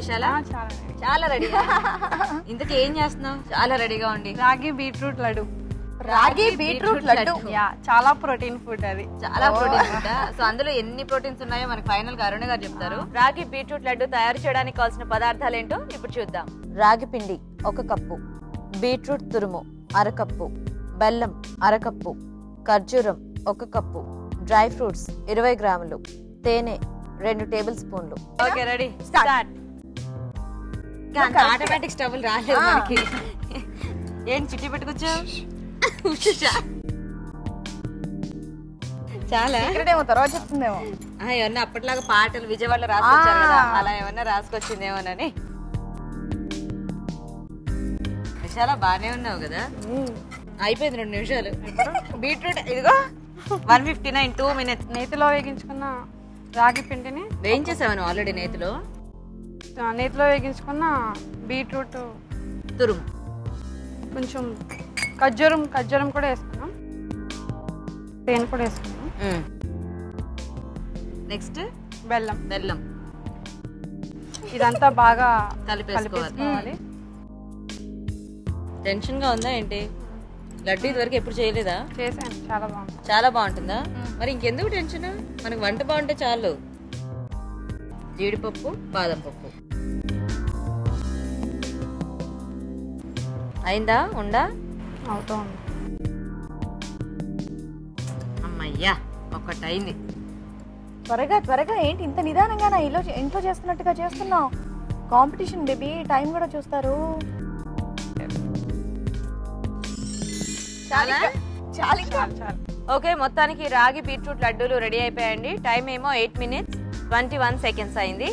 విశాల? చాలా రెడీగా. ఇంతకీ ఏం చేస్తున్నావు చాలా రెడీగా ఉండి? రాగి బీట్రూట్ లడ్డు. రాగి బీట్రూట్ లడ్డు చాలా ప్రోటీన్ ఫుడ్, అది చాలా ప్రోటీన్ ఫుడ్. సో అందులో ఎన్ని ప్రోటీన్స్ ఉన్నాయో మనకి ఫైనల్ గా అరుణ గారు చెప్తారు. రాగి బీట్రూట్ లడ్డు తయారు చేయడానికి కావాల్సిన పదార్థాలు ఏంటో ఇప్పుడు చూద్దాం. రాగి పిండి 1 కప్పు, బీట్రూట్ తురుము 1/2 కప్పు, బెల్లం 1/2 కప్పు, ఖర్జూరం 1 కప్పు, డ్రై ఫ్రూట్స్ 20 గ్రాములు, తేనె 2 టేబుల్ స్పూన్లు. Okay ready start. Automatic stove రాలేదు మనకి. ఏం చిట్టి పెట్టుకొచ్చావు? చాలా తర్వాత చెప్తుందేమో. ఏమన్నా అప్పట్లాగా పాటలు విజయవాడలో రాసుకొచ్చారు కదా, అలా ఏమన్నా రాసుకొచ్చిందేమోనని. చాలా బానే ఉన్నావు కదా. అయిపోయింది 2 నిమిషాలు. బీట్రూట్ ఇదిగో 159 2 minutes. నేతిలో వేగించుకున్న రాగి పిండిని వేయించేసావను ఆల్రెడీ. నేతిలో వేగించుకున్న బీట్రూట్ తురుము, కొంచెం ఖర్జూరం కూడా వేసుకున్నాం, తేనె కూడా వేసుకున్నాం. నెక్స్ట్ బెల్లం. ఇదంతా బాగా కలిపేసుకోవాలి. టెన్షన్ గా ఉందా ఏంటి? లడ్డు ఇది వరకు ఎప్పుడు చేయలేదా? చేశాను, చాలా బాగుంది. చాలా బాగుంటుందా? మరి ఇంకెందుకు టెన్షన్? మనకి వంట బాగుంటే చాలు. జీడిపప్పు, బాదం పప్పు అయిందా? ఉందా? అవుతా ఉంది. అమ్మయ్యా ఒకటైంది. త్వరగా ఏంటి ఇంత నిదానంగా ఇంట్లో చేస్తున్నట్టుగా చేస్తున్నావు? కాంపిటీషన్ బేబీ, టైం కూడా చూస్తారు. ఓకే, మొత్తానికి రాగి బీట్రూట్ లడ్డూలు రెడీ అయిపోయాయండి. టైం ఏమో 8 minutes 21 seconds అయింది.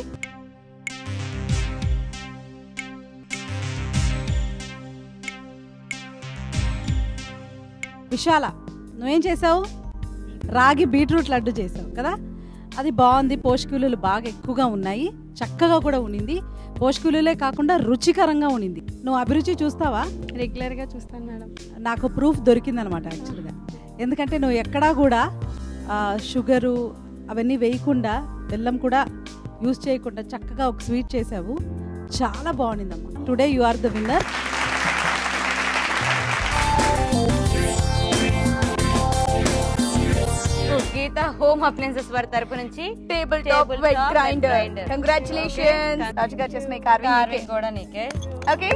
విశాల, నువ్వేం చేసావు? రాగి బీట్రూట్ లడ్డు చేసావు కదా. అది బాగుంది, పోషక బాగా ఎక్కువగా ఉన్నాయి, చక్కగా కూడా ఉండింది. పోషక కాకుండా రుచికరంగా ఉండింది. నువ్వు అభిరుచి చూస్తావా? రెగ్యులర్గా చూస్తాను మేడం. నాకు ప్రూఫ్ దొరికిందనమాట యాక్చువల్గా. ఎందుకంటే నువ్వు ఎక్కడా కూడా షుగరు అవన్నీ వేయకుండా, బెల్లం కూడా యూజ్ చేయకుండా చక్కగా ఒక స్వీట్ చేసావు. చాలా బాగుండిందమ్మా. Today you are the winner. Geeta home appliances వారి తరపు నుంచి table top wet grinder. Congratulations. రాజుగారు చేసిన కార్వింగ్ కూడా నీకే. ఓకే.